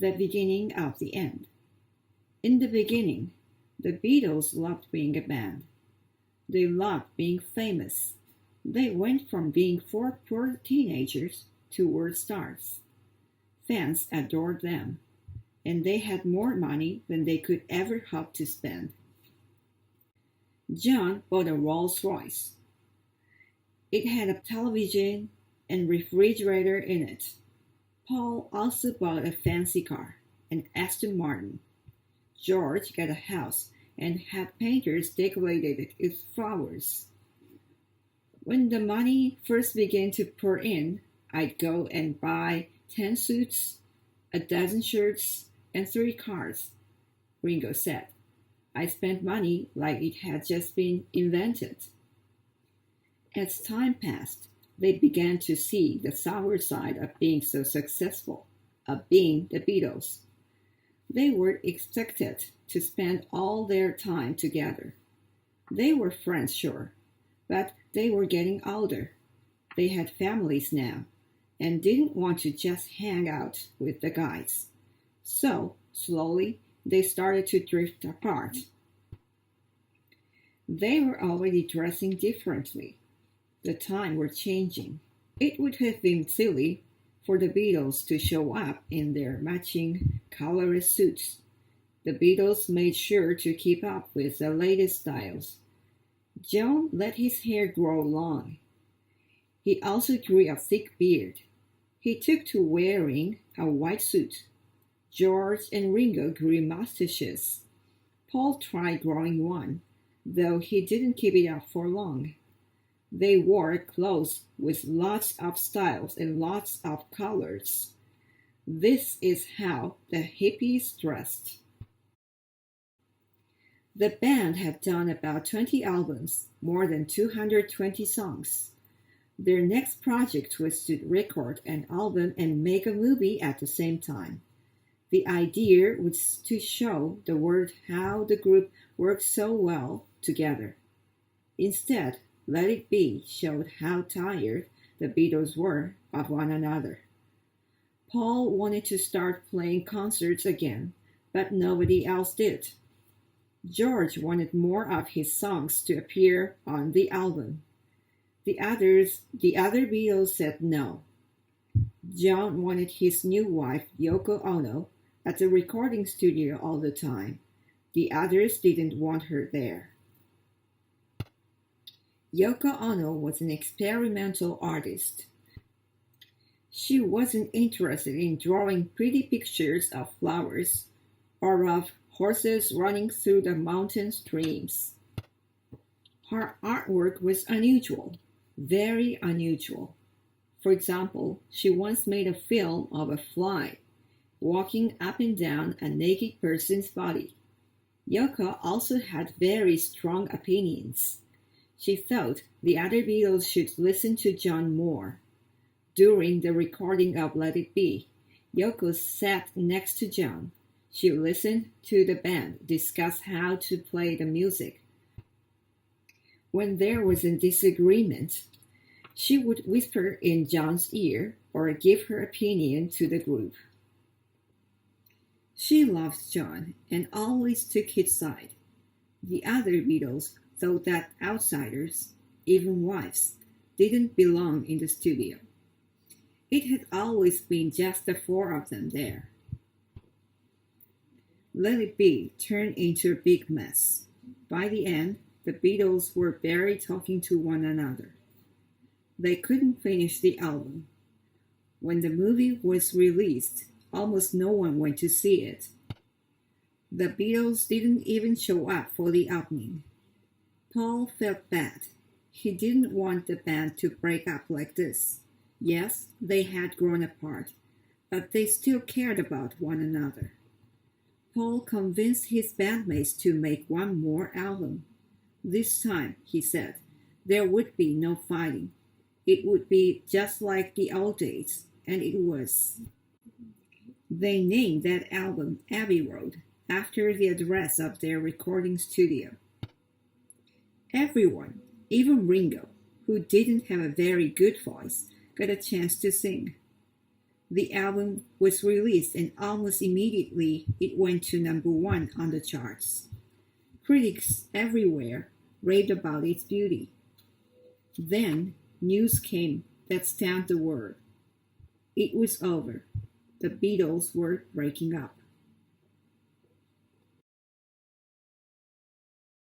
the beginning of the end. In the beginning, the Beatles loved being a band. They loved being famous. They went from being four poor teenagers to world stars. Fans adored them, and they had more money than they could ever hope to spend. John bought a Rolls-Royce. It had a television and refrigerator in it. Paul also bought a fancy car, an Aston Martin. George got a house and had painters decorate it with flowers. When the money first began to pour in, I'd go and buy 10 suits, a dozen shirts, and 3 cars, Ringo said. I spent money like it had just been invented. As time passed, they began to see the sour side of being so successful, of being the Beatles. They were expected to spend all their time together. They were friends, sure, but they were getting older. They had families now, and didn't want to just hang out with the guys. So, slowly, they started to drift apart. They were already dressing differently. The times were changing. It would have been silly for the Beatles to show up in their matching colorless suits. The Beatles made sure to keep up with the latest styles. John let his hair grow long. He also grew a thick beard. He took to wearing a white suit. George and Ringo grew mustaches. Paul tried growing one, though he didn't keep it up for long. They wore clothes with lots of styles and lots of colors. This is how the hippies dressed. The band had done about 20 albums, more than 220 songs. Their next project was to record an album and make a movie at the same time. The idea was to show the world how the group worked so well together. Instead, Let It Be showed how tired the Beatles were of one another. Paul wanted to start playing concerts again, but nobody else did. George wanted more of his songs to appear on the album. The other Beatles said no. John wanted his new wife, Yoko Ono, at the recording studio all the time. The others didn't want her there. Yoko Ono was an experimental artist. She wasn't interested in drawing pretty pictures of flowers or of horses running through the mountain streams. Her artwork was unusual, very unusual. For example, she once made a film of a fly walking up and down a naked person's body. Yoko also had very strong opinions. She thought the other Beatles should listen to John more. During the recording of Let It Be, Yoko sat next to John. She listened to the band discuss how to play the music. When there was a disagreement, she would whisper in John's ear or give her opinion to the group. She loved John and always took his side. The other Beatles thought that outsiders, even wives, didn't belong in the studio. It had always been just the 4 of them there. Let It Be turned into a big mess. By the end, the Beatles were barely talking to one another. They couldn't finish the album. When the movie was released, almost no one went to see it. The Beatles didn't even show up for the opening. Paul felt bad. He didn't want the band to break up like this. Yes, they had grown apart, but they still cared about one another. Paul convinced his bandmates to make one more album. This time, he said, there would be no fighting. It would be just like the old days, and it was. They named that album Abbey Road, after the address of their recording studio. Everyone, even Ringo, who didn't have a very good voice, got a chance to sing. The album was released and almost immediately it went to number one on the charts. Critics everywhere raved about its beauty. Then news came that stunned the world. It was over. The Beatles were breaking up.